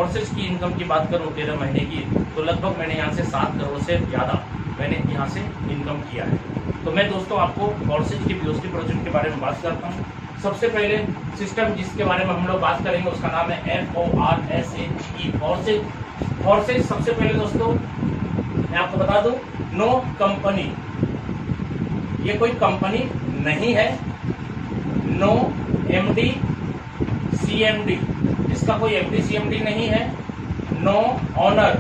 Forces की income की बात करूं 13 महीने की, तो लगभग मैंने यहाँ से 7 करोड़ से ज़्यादा मैंने यहाँ से इनकम किया है। तो मैं दोस्तों आपको फोर्सेज की पीओसी प्रोजेक्ट के बारे में बात करता हूँ। सबसे पहले सिस्टम जिसके बारे में हम लोग बात करेंगे उसका नाम है FORSAGE फोर्सेज। फोर्सेज सबसे पहले दोस्तों मैं आपको बता दूं, नो कंपनी, ये कोई कंपनी नहीं है। नो MD CMD, इसका कोई MD CMD नहीं है। नो ऑनर,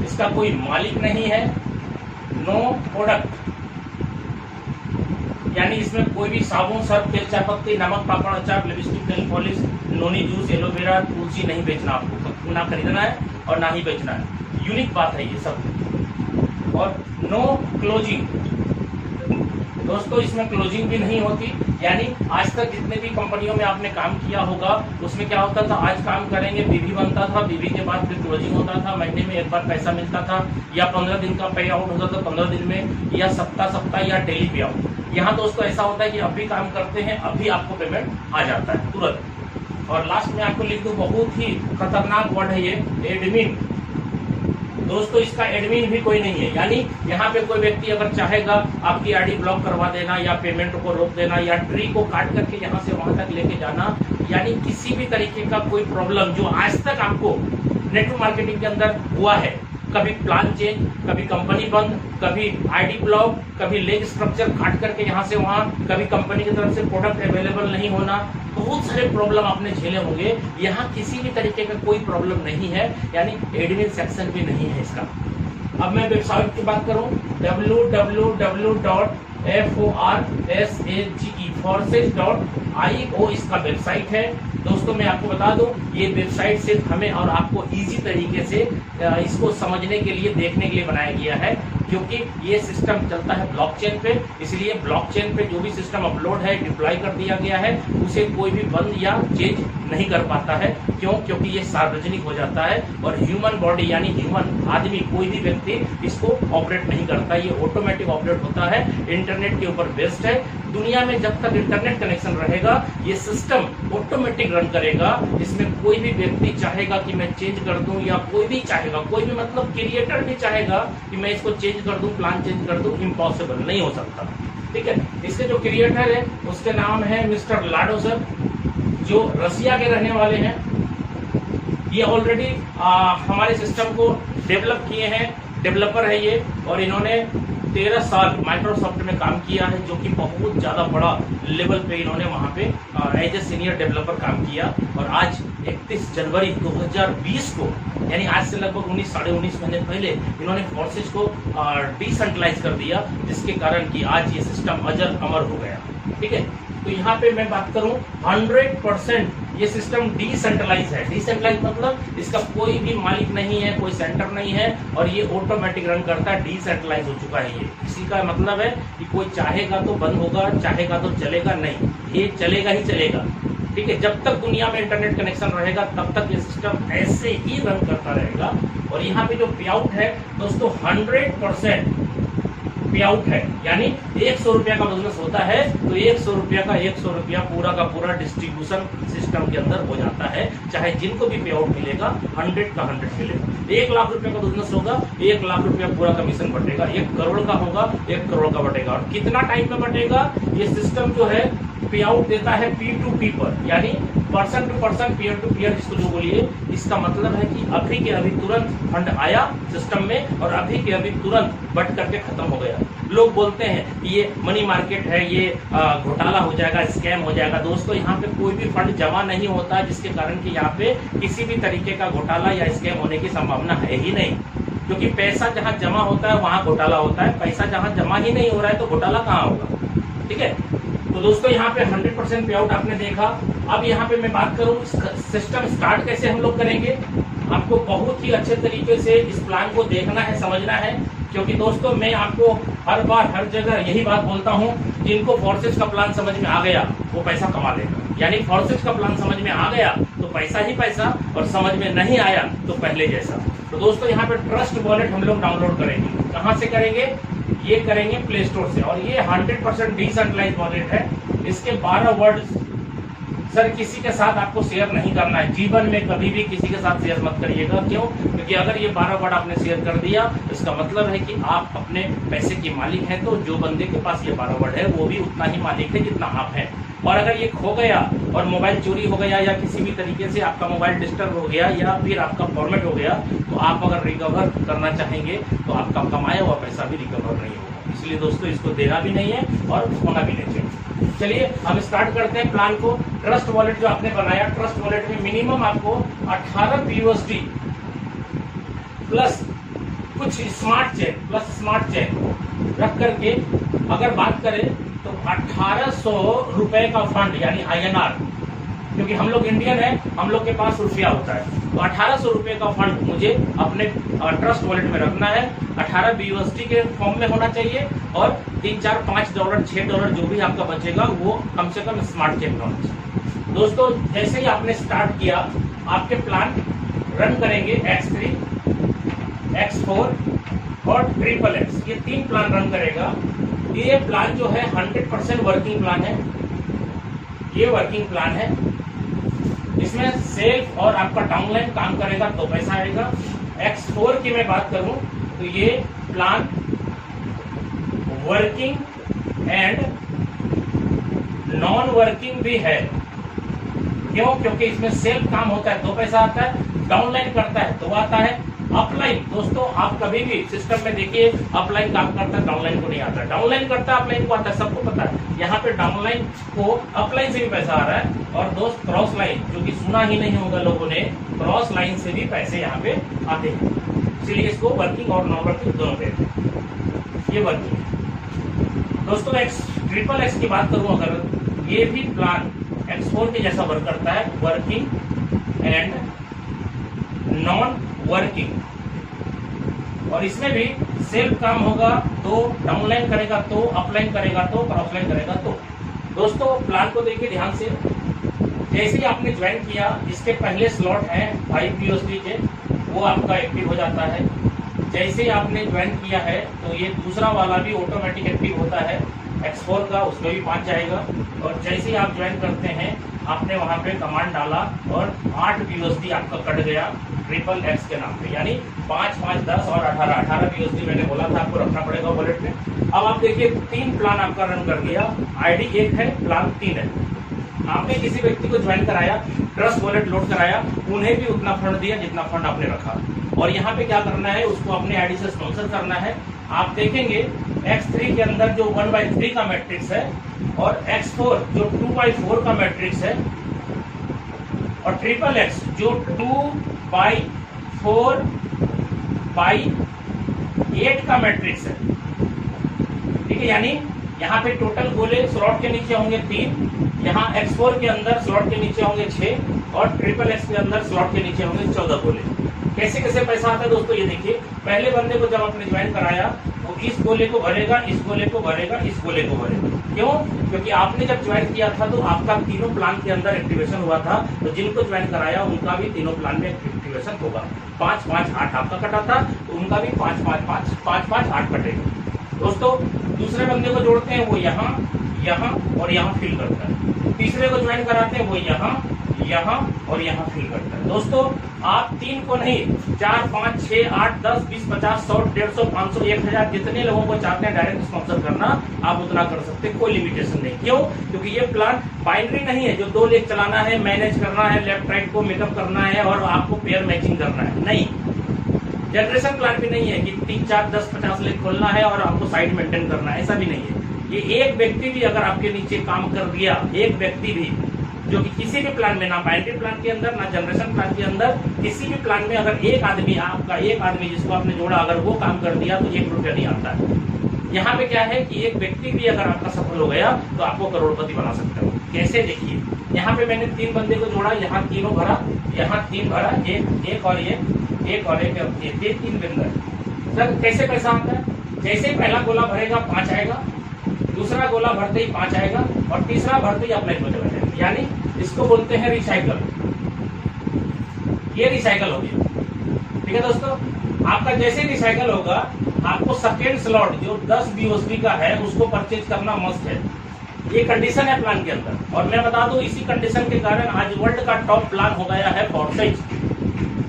इसका कोई मालिक नहीं है। नो प्रोडक्ट, यानी इसमें कोई भी साबुन, सर्फ, तेल, चाय पत्ती, नमक, पापड़, अचार, लिपस्टिक, नेल पॉलिश, नोनी, जूस, एलोवेरा, तुलसी नहीं बेचना, आपको ना खरीदना है और ना ही बेचना है। यूनिक बात है ये सब। और नो क्लोजिंग, दोस्तों इसमें क्लोजिंग भी नहीं होती। यानी आज तक जितने भी कंपनियों में आपने काम किया होगा उसमें क्या होता था, आज काम करेंगे, बीवी बनता था, बीवी के बाद फिर क्लोजिंग होता था, महीने में एक बार पैसा मिलता था, या 15 दिन का पे आउट होता था 15 दिन में, या सप्ताह या डेली पे आउट। यहाँ दोस्तों ऐसा होता है कि अभी काम करते हैं, अभी आपको पेमेंट आ जाता है तुरंत। और लास्ट में आपको लिख दूं, बहुत ही खतरनाक वर्ड है ये, एडमिन। दोस्तों इसका एडमिन भी कोई नहीं है। यानी यहाँ पे कोई व्यक्ति अगर चाहेगा आपकी आईडी ब्लॉक करवा देना, या पेमेंट को रोक देना, या ट्री को काट करके यहाँ से वहां तक लेके जाना, यानी किसी भी तरीके का कोई प्रॉब्लम जो आज तक आपको नेटवर्क मार्केटिंग के अंदर हुआ है, कभी प्लान चेंज, कभी कंपनी बंद, कभी आईडी ब्लॉक, कभी लेग स्ट्रक्चर काट करके यहाँ से वहां, कभी कंपनी की तरफ से प्रोडक्ट अवेलेबल नहीं होना, बहुत सारे प्रॉब्लम आपने झेले होंगे। यहाँ किसी भी तरीके का कोई प्रॉब्लम नहीं है, यानी एडमिन सेक्शन भी नहीं है इसका। अब मैं वेबसाइट की बात करूं, www.FORSAGE इसका वेबसाइट है। दोस्तों मैं आपको बता दूं, ये वेबसाइट सिर्फ हमें और आपको इजी तरीके से इसको समझने के लिए, देखने के लिए बनाया गया है, क्योंकि ये सिस्टम चलता है ब्लॉकचेन पे। इसलिए ब्लॉकचेन पे जो भी सिस्टम अपलोड है, डिप्लॉय कर दिया गया है, उसे कोई भी बंद या चेंज नहीं कर पाता है। क्यों? क्योंकि ये सार्वजनिक हो जाता है और ह्यूमन बॉडी यानी ह्यूमन आदमी, कोई भी व्यक्ति इसको ऑपरेट नहीं करता, ये ऑटोमेटिक ऑपरेट होता है, इंटरनेट के ऊपर बेस्ड है। दुनिया में जब तक इंटरनेट कनेक्शन रहेगा ये सिस्टम ऑटोमेटिक रन करेगा। इसमें कोई भी व्यक्ति चाहेगा कि मैं चेंज कर दूं, या कोई भी चाहेगा, कोई भी मतलब क्रिएटर भी चाहेगा कि मैं इसको चेंज कर दूं, प्लान चेंज कर दूं, इम्पॉसिबल, नहीं हो सकता। ठीक है, इसके जो क्रिएटर है उसके नाम है मिस्टर लाडो सर, जो रसिया के रहने वाले हैं। ये ऑलरेडी हमारे सिस्टम को डेवलप किए हैं, डेवलपर है ये, और इन्होंने 13 साल माइक्रोसॉफ्ट में काम किया है, जो कि बहुत ज़्यादा बड़ा लेवल पे इन्होंने वहाँ पे एज ए सीनियर डेवलपर काम किया। और आज 31 जनवरी 2020 को, यानी आज से लगभग 19-19.5 महीने पहले इन्होंने फोर्सेज को डिसेंट्रलाइज कर दिया, जिसके कारण कि आज ये सिस्टम अजर अमर हो गया। ठीक है, तो यहाँ पे मैं बात करूं 100% ये सिस्टम डिसेंट्रलाइज है। डिसेंट्रलाइज मतलब इसका कोई भी मालिक नहीं है, कोई सेंटर नहीं है, और ये ऑटोमेटिक रन करता है, डिसेंट्रलाइज हो चुका है ये। इसी का मतलब है कि कोई चाहेगा तो बंद होगा, चाहेगा तो चलेगा नहीं, ये चलेगा ही चलेगा। ठीक है, जब तक दुनिया में इंटरनेट कनेक्शन रहेगा तब तक ये सिस्टम ऐसे ही रन करता रहेगा। और यहाँ पे जो पे आउट है दोस्तों 100% पे आउट है, यानी 100 रुपया का बिजनेस होता है तो 100 रुपया का 100 रुपया पूरा का पूरा डिस्ट्रीब्यूशन सिस्टम के अंदर हो जाता है। चाहे जिनको भी पे आउट मिलेगा 100 का 100 मिलेगा। 1 लाख रुपए का बिजनेस होगा, 1 लाख रुपया पूरा कमीशन बटेगा। 1 करोड़ का होगा, 1 करोड़ का बटेगा। और कितना टाइम में बटेगा? ये सिस्टम जो है पे आउट देता है P2P पर, यानी person to person, peer to peer, जिसको जो बोलिए। इसका मतलब है कि अभी के अभी तुरंत फंड आया सिस्टम में और अभी के अभी तुरंत बट करके खत्म हो गया। लोग बोलते हैं कि ये मनी मार्केट है, ये घोटाला हो जाएगा, स्कैम हो जाएगा। दोस्तों यहाँ पे कोई भी फंड जमा नहीं होता, जिसके कारण कि यहाँ पे किसी भी तरीके का घोटाला या स्कैम होने की संभावना है ही नहीं। क्योंकि पैसा जहाँ जमा होता है वहाँ घोटाला होता है, पैसा जहाँ जमा ही नहीं हो रहा है तो घोटाला कहाँ होगा। ठीक है, तो दोस्तों यहाँ पे 100% पे आउट आपने देखा। अब यहाँ पे मैं बात करूँ सिस्टम स्टार्ट कैसे हम लोग करेंगे। आपको बहुत ही अच्छे तरीके से इस प्लान को देखना है, समझना है, क्योंकि दोस्तों मैं आपको हर बार हर जगह यही बात बोलता हूँ, जिनको फोर्सेज का प्लान समझ में आ गया वो पैसा कमा लेगा। यानी फोर्सेज का प्लान समझ में आ गया तो पैसा ही पैसा, और समझ में नहीं आया तो पहले जैसा। तो दोस्तों यहाँ पे ट्रस्ट वॉलेट हम लोग डाउनलोड करेंगे। कहाँ से करेंगे? ये करेंगे प्ले स्टोर से। और ये 100% डिसेंट्रलाइज वॉलेट है। इसके 12 वर्ड सर किसी के साथ आपको शेयर नहीं करना है, जीवन में कभी भी किसी के साथ शेयर मत करिएगा। क्यों? क्योंकि अगर ये 12 वर्ड आपने शेयर कर दिया, इसका मतलब है कि आप अपने पैसे के मालिक हैं। तो जो बंदे के पास ये 12 वर्ड है वो भी उतना ही मालिक है जितना आप हैं। और अगर ये खो गया और मोबाइल चोरी हो गया या किसी भी तरीके से आपका मोबाइल डिस्टर्ब हो गया या फिर आपका फॉर्मेट हो गया, तो आप अगर रिकवर करना चाहेंगे तो आपका कमाया हुआ पैसा भी रिकवर नहीं होगा। इसलिए दोस्तों इसको देना भी नहीं है और होना भी नहीं चाहिए। चलिए हम स्टार्ट करते हैं प्लान को। ट्रस्ट वॉलेट जो आपने बनाया, ट्रस्ट वॉलेट में मिनिमम आपको 18 BUSD प्लस कुछ smart chain plus smart chain रख करके अगर बात करें तो 1800 रुपए का फंड यानी INR, क्योंकि हम लोग इंडियन है, हम लोग के पास रुपया होता है, तो 1800 रुपए का फंड मुझे अपने ट्रस्ट वॉलेट में रखना है। 18 BUSD के फॉर्म में होना चाहिए और 3, 4, $5, $6 जो भी आपका बचेगा वो कम से कम स्मार्ट चेन में होना चाहिए। दोस्तों जैसे ही आपने स्टार्ट किया, आपके प्लान रन करेंगे X3, X4 और XXX, ये 3 प्लान रन करेगा। ये प्लान जो है 100% वर्किंग प्लान है, ये वर्किंग प्लान है। इसमें सेल्फ और आपका डाउनलाइन काम करेगा तो पैसा आएगा। X4 की मैं बात करूं तो ये plan working and non working भी है। क्यों? क्योंकि इसमें सेल्फ काम होता है तो पैसा आता है, डाउनलाइन करता है तो आता है। अपलाइन दोस्तों आप कभी भी सिस्टम में देखिए, अपलाइन काम करता है, डाउनलाइन को नहीं आता। डाउनलाइन करता है, अपलाइन को आता है, सबको पता है। यहाँ पे डाउनलाइन को अपलाइन से भी पैसा आ रहा है। और दोस्त क्रॉस लाइन, जो कि सुना ही नहीं होगा लोगों ने, क्रॉस लाइन से भी पैसे यहाँ पे आते हैं। इसलिए इसको वर्किंग और नॉन वर्किंग दोनों कहते हैं। ये वर्किंग है। दोस्तों XXX की बात करूं अगर, ये भी प्लान X4 के जैसा वर्क करता है, वर्किंग एंड नॉन वर्किंग। और इसमें भी सेल्फ काम होगा तो डाउनलाइन करेगा तो, अपलाइन करेगा तो, क्रॉसलाइन करेगा तो। दोस्तों प्लान को देखिए ध्यान से। जैसे ही आपने ज्वाइन किया, इसके पहले स्लॉट हैं 5 BUSD के, वो आपका एक्टिव हो जाता है। जैसे ही आपने ज्वाइन किया है तो ये दूसरा वाला भी ऑटोमेटिक एक्टिव होता है X4 का, उसमें भी 5 जाएगा। और जैसे ही आप ज्वाइन करते हैं, आपने वहां पे कमांड डाला और 8 BUSD आपका कट गया XXX के नाम पे, यानी 5, 5, 10 और 18 BUSD मैंने बोला था आपको रखना पड़ेगा वॉलेट में। अब आप देखिए 3 प्लान आपका रन कर दिया। ID 1 है, प्लान 3 है। आपने किसी व्यक्ति को ज्वाइन कराया, ट्रस्ट वॉलेट लोड कराया, उन्हें भी उतना फंड दिया जितना फंड आपने रखा। और यहाँ पे क्या करना है, उसको अपने आईडी से स्पॉन्सर करना है। आप देखेंगे X3 के अंदर जो 1/3 का मैट्रिक्स है और X4 जो 2/4 का मैट्रिक्स है और XXX जो 2/4/8 का मैट्रिक्स है। ठीक है, यानी यहाँ पे टोटल गोले स्लॉट के नीचे होंगे 3, यहाँ X4 के अंदर स्लॉट के नीचे होंगे 6 और XXX के अंदर स्लॉट के नीचे होंगे 14 गोले। कैसे कैसे पैसा आता है दोस्तों, ये देखिए। पहले बंदे को जब आपने ज्वाइन कराया तो इस गोले को भरेगा, इस गोले को भरेगा, इस गोले को भरेगा। क्यों? क्योंकि आपने जब ज्वाइन किया था तो आपका तीनों प्लान के अंदर एक्टिवेशन हुआ था, तो जिनको ज्वाइन कराया उनका भी तीनों प्लान में एक्टिवेशन होगा। 5, 5, 8 आपका कटा था तो उनका भी 5, 5, 5, 5, 5, 8 कटेगा। दोस्तों दूसरे बंदे को जोड़ते हैं, वो यहाँ, यहाँ और यहाँ फिल करता है। तीसरे को ज्वाइन कराते हैं, वो यहाँ, यहाँ और यहाँ फिल करता है। दोस्तों आप 3 को नहीं, 4, 5, 6, 8, 10, 20, 50, 100, 150, 500, 1000 जितने लोगों को चाहते हैं डायरेक्ट स्पॉन्सर करना, आप उतना कर सकते हैं, कोई लिमिटेशन नहीं। क्यों? क्योंकि ये प्लान बाइनरी नहीं है जो 2 लेग चलाना है, मैनेज करना है, लेफ्ट राइट को मेकअप करना है और आपको पेयर मैचिंग करना है। नहीं, जनरेशन प्लान भी नहीं है कि 3, 4, 10, 50 लेग खोलना है और आपको साइड मेंटेन करना है, ऐसा भी नहीं है। ये एक व्यक्ति भी अगर आपके नीचे काम कर दिया, एक व्यक्ति भी जो कि किसी भी प्लान में, ना बाइनरी प्लान के अंदर ना जनरेशन प्लान के अंदर, किसी भी प्लान में अगर एक आदमी, आपका एक आदमी जिसको आपने जोड़ा, अगर वो काम कर दिया तो 1 रुपया नहीं आता है। यहाँ पे क्या है कि एक व्यक्ति भी अगर आपका सफल हो गया तो आपको करोड़पति बना सकते हो। कैसे? देखिए, यहाँ पे मैंने 3 बंदे को जोड़ा, यहाँ तीनों भरा, यहाँ 3 भरा, एक और एक और ये 3 बंदे। सर कैसे पैसा आता है? जैसे ही पहला गोला भरेगा 5 आएगा, दूसरा गोला भरते ही 5 आएगा और तीसरा भरते ही अपलाइन हो जाएगा। यानी इसको बोलते हैं रिसाइकल। ये रिसाइकल हो गया। ठीक है दोस्तों, आपका जैसे रिसाइकल होगा, आपको सेकेंड स्लॉट जो 10 BUSD का है उसको परचेज करना मस्ट है। ये कंडीशन है प्लान के अंदर। और मैं बता दूं इसी कंडीशन के कारण आज वर्ल्ड का टॉप प्लान हो गया है फॉर्सेज।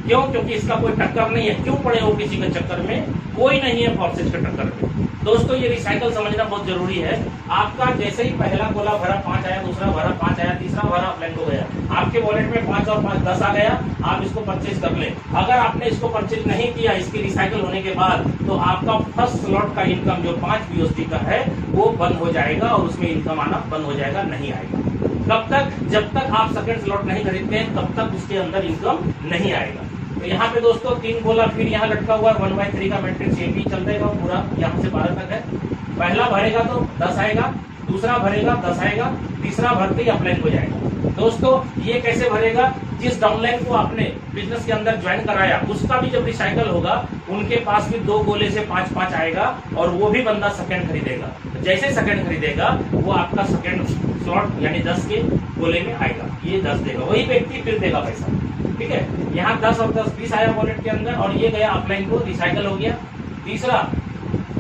क्यों? क्योंकि इसका कोई टक्कर नहीं है। क्यों पड़े हो किसी के चक्कर में? कोई नहीं है फॉर्सेज के टक्कर में। दोस्तों ये रिसाइकल समझना बहुत जरूरी है। आपका जैसे ही पहला गोला भरा 5 आया, दूसरा भरा 5 आया, तीसरा भरा ब्लैंक हो गया, आपके वॉलेट में 5 और 5 10 आ गया, आप इसको परचेज कर ले। अगर आपने इसको परचेज नहीं किया इसकी रिसाइकल होने के बाद, तो आपका फर्स्ट स्लॉट का इनकम जो 5 BUSD का है वो बंद हो जाएगा और उसमें इनकम आना बंद हो जाएगा, नहीं आएगा। कब तक? जब तक आप सेकंड स्लॉट नहीं खरीदते हैं तब तक उसके अंदर इनकम नहीं आएगा। तो यहाँ पे दोस्तों 3 गोला फिर यहाँ लटका हुआ है 1/3 का मैट्रिक्स, ये भी चल देगा पूरा यहाँ से 12 तक है। पहला भरेगा तो 10 आएगा, दूसरा भरेगा 10 आएगा, तीसरा भरते ही अपलाइन हो जाएगा। दोस्तों ये कैसे भरेगा? जिस डाउनलाइन को आपने बिजनेस के अंदर ज्वाइन कराया उसका भी जब रिसाइकल होगा उनके पास भी 2 गोले से 5-5 आएगा और वो भी बंदा सेकंड खरीदेगा। जैसे सेकंड खरीदेगा वो आपका सेकंड स्लॉट यानी 10 के गोले में आएगा, ये 10 देगा, वही व्यक्ति फिर देगा पैसा। ठीक है, यहाँ 10 और 10 20 आया वॉलेट के अंदर और ये गया अपलाइन को, रिसाइकल हो गया। तीसरा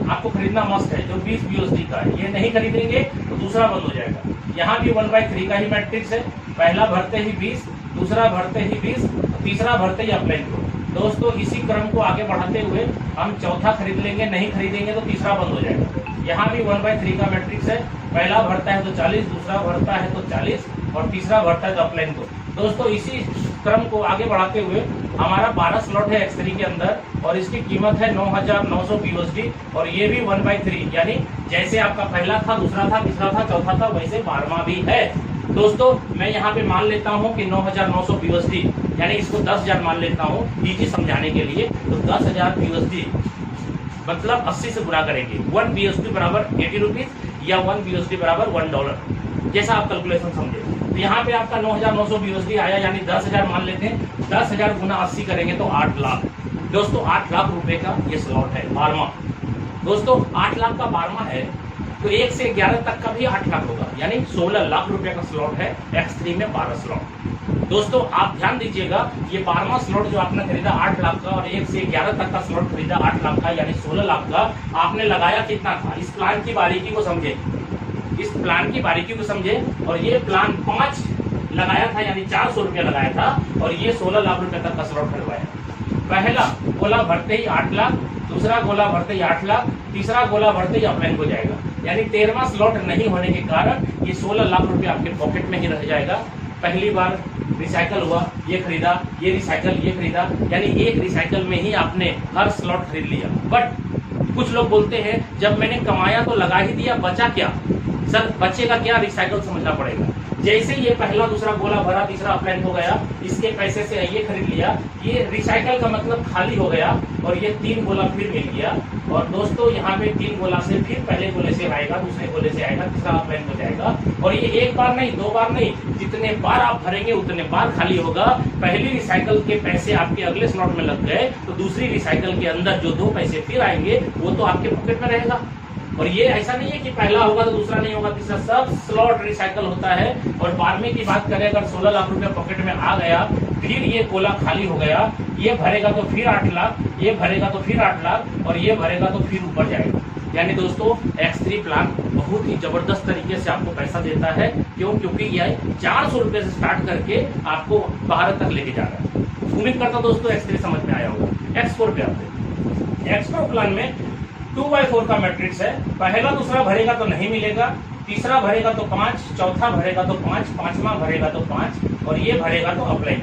आपको खरीदना मस्ट है जो 20 BUSD का है, ये नहीं खरीदेंगे तो दूसरा बंद हो जाएगा। यहाँ भी 1/3 का ही मैट्रिक्स है, पहला भरते ही 20, दूसरा भरते ही 20, तीसरा भरते ही अपलाइन को। दोस्तों इसी क्रम को आगे बढ़ाते हुए हम चौथा खरीद लेंगे, नहीं खरीदेंगे तो तीसरा बंद हो जाएगा। यहाँ भी 1/3 का मैट्रिक्स है, पहला भरता है तो 40, दूसरा भरता है तो 40 और तीसरा भरता है तो अपलाइन को। दोस्तों इसी क्रम को आगे बढ़ाते हुए हमारा 12 स्लॉट है X3 के अंदर और इसकी कीमत है 9,900 BUSD और ये भी 1/3 यानी जैसे आपका पहला था, दूसरा था, तीसरा था, चौथा था, वैसे 12वां भी है। दोस्तों मैं यहाँ पे मान लेता हूँ कि 9,900 BUSD यानी इसको 10,000 मान लेता हूँ इजी समझाने के लिए। तो 10,000 BUSD मतलब 80 से गुणा करेंगे, 1 BUSD बराबर 80 रुपीज या 1 BUSD बराबर $1, जैसा आप कैलकुलेशन समझे। तो यहाँ पे आपका 9,900 BUSD आया यानी 10,000 मान लेते हैं, 10,000 गुना 80 करेंगे तो 8 लाख। दोस्तों 8 लाख रुपए का ये स्लॉट है 12वां। दोस्तों 8 लाख का 12वां है तो 1 से 11 तक का भी 8 लाख होगा यानी 16 लाख रुपए का स्लॉट है X3 में 12 स्लॉट। दोस्तों आप ध्यान दीजिएगा, ये 12वां स्लॉट जो आपने खरीदा 8 लाख का और 1 से 11 तक का स्लॉट खरीदा 8 लाख का यानी 16 लाख का, आपने लगाया कितना था? इस प्लान की बारीकी को समझे, इस प्लान की बारीकी को समझे। और ये प्लान 5 लगाया था यानी 400 रुपया लगाया था और ये 16 लाख रुपए तक का स्लॉट खरीदवाया। पहला गोला भरते ही 8 लाख, दूसरा गोला भरते ही 8 लाख, तीसरा गोला भरते ही अपलाइन हो जाएगा यानी 13वां स्लॉट नहीं होने के कारण ये 16 लाख रुपए आपके पॉकेट में ही रह जाएगा। पहली बार रिसाइकल हुआ, ये खरीदा, ये रिसाइकल, ये खरीदा, यानी एक रिसाइकल में ही आपने हर स्लॉट खरीद लिया। बट कुछ लोग बोलते हैं जब मैंने कमाया तो लगा ही दिया, बचा क्या? सर बचेगा क्या? रिसाइकल समझना पड़ेगा। जैसे ये पहला दूसरा गोला भरा, तीसरा अपलाइन हो गया, इसके पैसे से ये खरीद लिया, ये रिसाइकल का मतलब खाली हो गया और ये 3 गोला फिर मिल गया। और दोस्तों यहाँ पे 3 गोला से फिर पहले गोले से आएगा, दूसरे गोले से आएगा, तीसरा अपलाइन हो जाएगा। और ये एक बार नहीं, 2 बार नहीं, जितने बार आप भरेंगे उतने बार खाली होगा। पहली रिसाइकल के पैसे आपके अगले स्लॉट में लग गए तो दूसरी रिसाइकल के अंदर जो 2 पैसे फिर आएंगे वो तो आपके पॉकेट में रहेगा। और ये ऐसा नहीं है कि पहला होगा तो दूसरा नहीं होगा, तीसरा, सब स्लॉट रिसाइकल होता है। और 12वें की बात करें अगर 16 लाख रुपया पॉकेट में आ गया, फिर ये गोला खाली हो गया, ये भरेगा तो फिर 8 लाख, ये भरेगा तो फिर 8 लाख और ये भरेगा तो फिर ऊपर जाएगा। यानी दोस्तों X3 प्लान बहुत ही जबरदस्त तरीके से आपको पैसा देता है। क्यों? क्योंकि ये 400 रुपए से स्टार्ट करके आपको भारत तक लेके जा रहा है। उम्मीद करता दोस्तों X3 समझ में आया होगा। X4 पे आते हैं। X4 प्लान में 2/4 का मैट्रिक्स है, पहला दूसरा भरेगा तो नहीं मिलेगा, तीसरा भरेगा तो 5, चौथा भरेगा तो 5, पांचवा भरेगा तो 5 और ये भरेगा तो अपलाइन।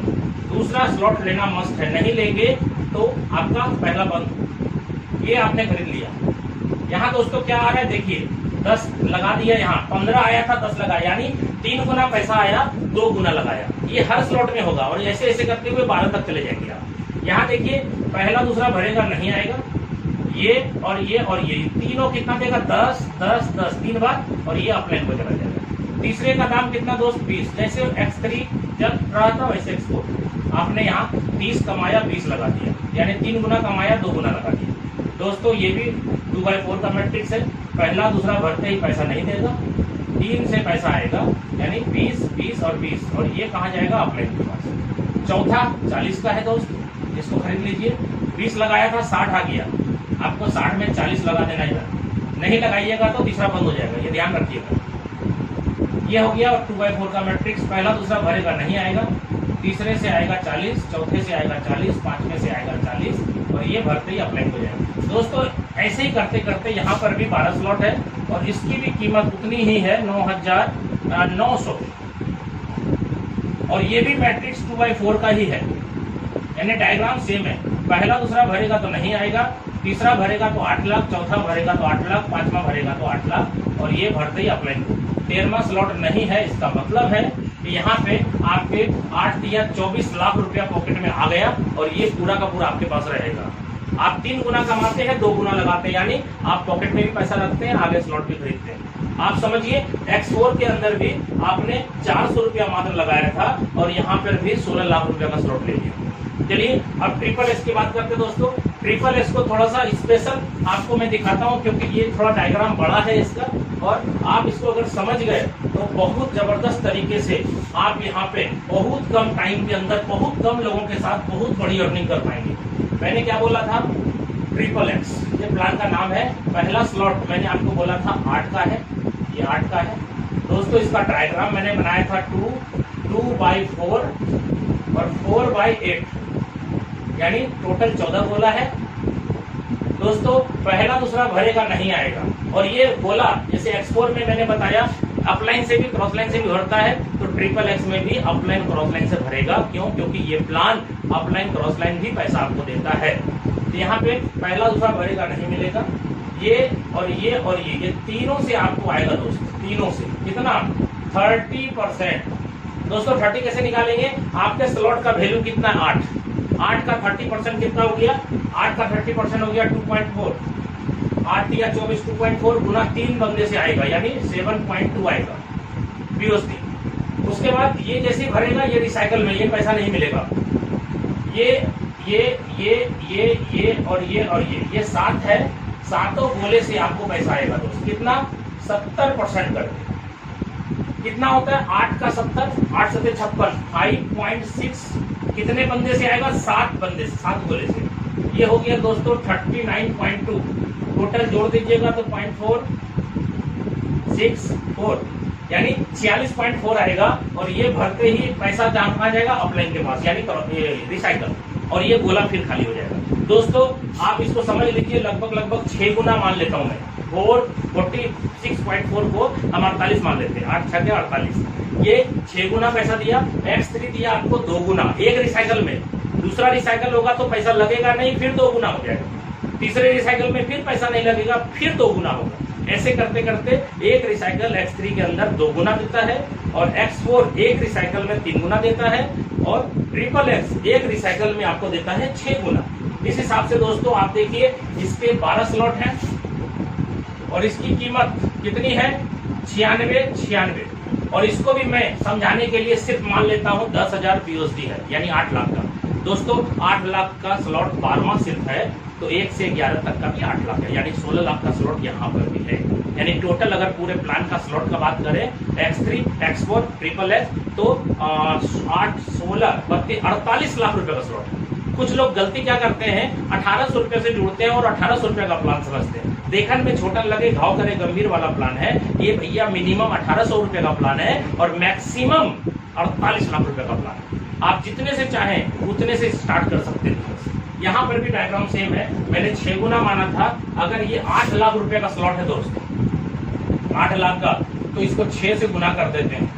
दूसरा स्लॉट लेना मस्ट है, नहीं लेंगे तो आपका पहला बंद। ये आपने खरीद लिया। यहाँ दोस्तों क्या आ रहा है देखिए, 10 लगा दिया, यहाँ 15 आया था, 10 लगा यानी 3 गुना पैसा आया, 2 गुना लगाया। ये हर स्लॉट में होगा और ऐसे ऐसे करते हुए 12 तक चले जाएंगे आप। यहाँ देखिए पहला दूसरा भरेगा नहीं आएगा, ये और ये तीनों कितना देगा? 10 10 10 3 बार और ये अपलाइन को चला जाएगा। तीसरे का दाम कितना दोस्त? 20। जैसे X3 चल रहा था वैसे X4 आपने यहाँ 30 कमाया, 20 लगा दिया यानी 3 गुना कमाया, 2 गुना लगा दिया। दोस्तों ये भी 2/4 का मैट्रिक्स है, पहला दूसरा भरते ही पैसा नहीं देगा, 3 से पैसा आएगा यानी 20 20 और 20 और ये कहाँ जाएगा? अपलाइन के पास। चौथा 40 का है दोस्त, इसको खरीद लीजिए। 20 लगाया था, 60 आ गया, आपको 60 में 40 लगा देना है। नहीं लगाइएगा तो तीसरा बंद हो जाएगा, ये ध्यान रखिएगा। ये हो गया 2/4 का मैट्रिक्स। पहला दूसरा भरेगा नहीं आएगा, तीसरे से आएगा 40, चौथे से आएगा 40, पांचवें से आएगा 40 और ये भरते ही अप्लाई हो जाएगा। दोस्तों ऐसे ही करते करते यहाँ पर भी 12 स्लॉट है और इसकी भी कीमत उतनी ही है 9,900 और ये भी मैट्रिक्स 2/4 का ही है, यानी डायग्राम सेम है। पहला दूसरा भरेगा तो नहीं आएगा, तीसरा भरेगा तो 8 लाख, चौथा भरेगा तो 8 लाख, पांचवा भरेगा तो 8 लाख और ये भरते ही अप्लाई। 13वां स्लॉट नहीं है, इसका मतलब है कि यहाँ पे आपके 8 या 24 लाख रुपया पॉकेट में आ गया और ये पूरा का पूरा आपके पास रहेगा। आप 3 गुना कमाते हैं, 2 गुना लगाते हैं, यानी आप पॉकेट में भी पैसा रखते हैं, आगे स्लॉट भी खरीदते हैं। आप समझिए X4 के अंदर भी आपने 400 रुपया मात्र लगाया था और यहाँ पर भी 16 लाख रुपया का स्लॉट ले लिया। चलिए अब ट्रिपल एस की बात करते हैं दोस्तों। ट्रिपल एस को थोड़ा सा स्पेशल आपको मैं दिखाता हूँ क्योंकि ये थोड़ा डायग्राम बड़ा है इसका और आप इसको अगर समझ गए तो बहुत जबरदस्त तरीके से आप यहाँ पे बहुत कम टाइम के अंदर बहुत कम लोगों के साथ बहुत बड़ी अर्निंग कर पाएंगे। मैंने क्या बोला था, ट्रिपल एक्स ये प्लान का नाम है। पहला स्लॉट मैंने आपको बोला था 8 का है, ये 8 का है दोस्तों। इसका डायग्राम मैंने बनाया था 2/4 और 4/8 यानी टोटल 14 गोला है दोस्तों। पहला दूसरा भरेगा नहीं आएगा और ये गोला जैसे X4 में मैंने बताया अपलाइन से भी क्रॉस लाइन से भी भरता है, तो ट्रिपल एक्स में भी अपलाइन क्रॉस लाइन से भरेगा। क्यों? क्योंकि ये प्लान अपलाइन क्रॉस लाइन भी पैसा आपको देता है। तो यहाँ पे पहला दूसरा भरेगा नहीं मिलेगा, ये और ये और ये तीनों से आपको आएगा दोस्तों, तीनों से कितना 30%। दोस्तों 30 कैसे निकालेंगे? आपके स्लॉट का वैल्यू कितना है 8 का 30% कितना हो गया? 8 का 30% हो गया 2.4, 8 या 24 2.4 गुना 3 बंदे से आएगा यानी 7.2 आएगा POC। उसके बाद ये जैसे भरेगा ये रिसाइकल में ये पैसा नहीं मिलेगा। ये और ये 7 है, सातों गोले से आपको पैसा आएगा दोस्तों। कितना? 70% करके कितना होता है? 8 का 70, 8 7 56, 5.6 कितने बंदे से आएगा? 7 बंदे से, 7 गोले से। ये हो गया दोस्तों 39.2, टोटल जोड़ दीजिएगा तो 0.464 यानी 46.4 आएगा और ये भरते ही पैसा कहाँ जाएगा? अपलाइन के पास यानी रिसाइकल, और ये गोला फिर खाली हो जाएगा। दोस्तों आप इसको समझ लीजिए लगभग 6 गुना मान लेता हूं मैं। 46.4 को हम 48 मान लेते हैं, 8 6 48, ये 6 गुना पैसा दिया। X3 दिया आपको 2 गुना एक रिसाइकल में, दूसरा रिसाइकल होगा तो पैसा लगेगा नहीं, फिर 2 गुना हो जाएगा। तीसरे रिसाइकल में फिर पैसा नहीं लगेगा, फिर 2 गुना होगा। ऐसे करते करते एक रिसाइकल X3 के अंदर 2 गुना देता है और X4 एक रिसाइकल में 3 गुना देता है और ट्रिपल एक्स एक रिसाइकल में आपको देता है 6 गुना। इस हिसाब से दोस्तों आप देखिए इसके 12 स्लॉट हैं और इसकी कीमत कितनी है? 96 और इसको भी मैं समझाने के लिए सिर्फ मान लेता हूं 10,000 POSD है यानी 8 लाख का। दोस्तों 8 लाख का स्लॉट 12वां सिर्फ है तो 1 से 11 तक का भी 8 लाख है यानी 16 लाख का स्लॉट यहाँ पर भी है। यानी टोटल अगर पूरे प्लान का स्लॉट का बात करें X3 X4 ट्रिपल एक्स तो 8 16 32 48 लाख रुपए का स्लॉट है। कुछ लोग गलती क्या करते हैं 1800 रुपए से जुड़ते हैं और 1800 रुपए का प्लान समझते हैं। देखने में छोटा लगे घाव करे गंभीर वाला प्लान है ये भैया। मिनिमम 1800 रुपए का प्लान है और मैक्सिमम 48 लाख रुपए का प्लान है। आप जितने से चाहें उतने से स्टार्ट कर सकते हैं। यहाँ पर भी डायग्राम सेम है, मैंने 6 गुना माना था। अगर ये 8 लाख रुपए का स्लॉट है दोस्तों, 8 लाख का, तो इसको 6 से गुना कर देते हैं,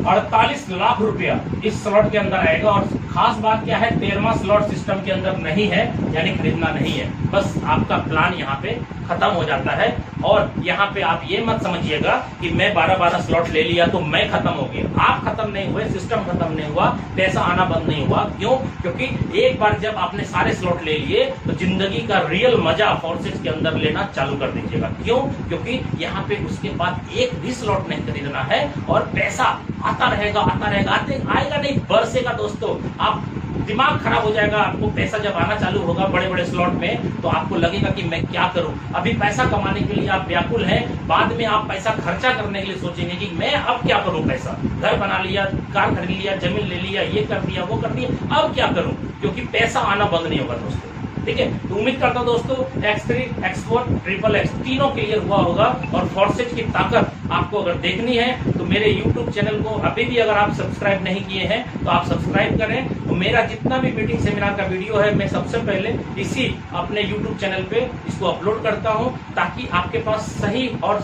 48 लाख रुपया इस स्लॉट के अंदर आएगा। और खास बात क्या है, 13वां स्लॉट सिस्टम के अंदर नहीं है यानी खरीदना नहीं है, बस आपका प्लान यहाँ पे खत्म हो जाता है। और यहाँ पे आप ये मत समझिएगा कि मैं 12 स्लॉट ले लिया तो मैं खत्म हो गया। आप खत्म नहीं हुए, सिस्टम खत्म नहीं हुआ, पैसा आना बंद नहीं हुआ। क्यों? क्योंकि एक बार जब आपने सारे स्लॉट ले लिए तो जिंदगी का रियल मजा फोर्सेस के अंदर लेना चालू कर दीजिएगा। क्यों? क्योंकि यहाँ पे उसके बाद एक भी स्लॉट नहीं खरीदना है और पैसा आता रहेगा आएगा नहीं, बरसेगा दोस्तों। आप दिमाग खराब हो जाएगा। आपको पैसा जब आना चालू होगा बड़े बड़े स्लॉट में तो आपको लगेगा कि मैं क्या करूं। अभी पैसा कमाने के लिए आप व्याकुल हैं, बाद में आप पैसा खर्चा करने के लिए सोचेंगे कि मैं अब क्या करूं। पैसा घर बना लिया, कार खरीद लिया, जमीन ले लिया, ये कर दिया, वो कर दिया, अब क्या करूं। क्योंकि पैसा आना बंद नहीं होगा दोस्तों। ठीक है। तो उम्मीद करता हूं दोस्तों X3, X4, XXX तीनों क्लियर हुआ होगा। और फोर्सेज की ताकत आपको अगर देखनी है तो मेरे YouTube चैनल को अभी भी अगर आप सब्सक्राइब नहीं किए हैं तो आप सब्सक्राइब करें। तो मेरा जितना भी मीटिंग सेमिनार का वीडियो है मैं सबसे पहले इसी अपने YouTube चैनल पे इसको अपलोड करता हूं, ताकि आपके पास सही और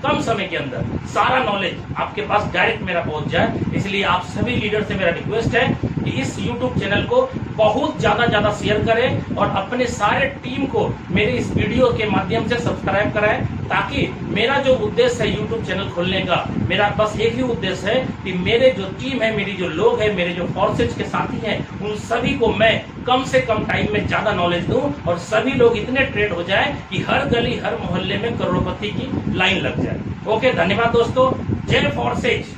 कम समय के अंदर सारा नॉलेज आपके पास डायरेक्ट मेरा पहुंच जाए। इसलिए आप सभी लीडर से मेरा रिक्वेस्ट है कि इस YouTube चैनल को बहुत ज्यादा शेयर करें और अपने सारे टीम को मेरे इस वीडियो के माध्यम से सब्सक्राइब कराएं, ताकि मेरा जो उद्देश्य है YouTube चैनल खोलने का, मेरा बस एक ही उद्देश्य है कि मेरे जो टीम है, मेरी जो लोग हैं, मेरे जो फोर्सेज के साथी हैं, उन सभी को मैं कम से कम टाइम में ज्यादा नॉलेज दूं और सभी लोग इतने ट्रेड हो जाए कि हर गली हर मोहल्ले में करोड़पति की लाइन लग जाए। ओके, धन्यवाद दोस्तों। जय फोर्सेज।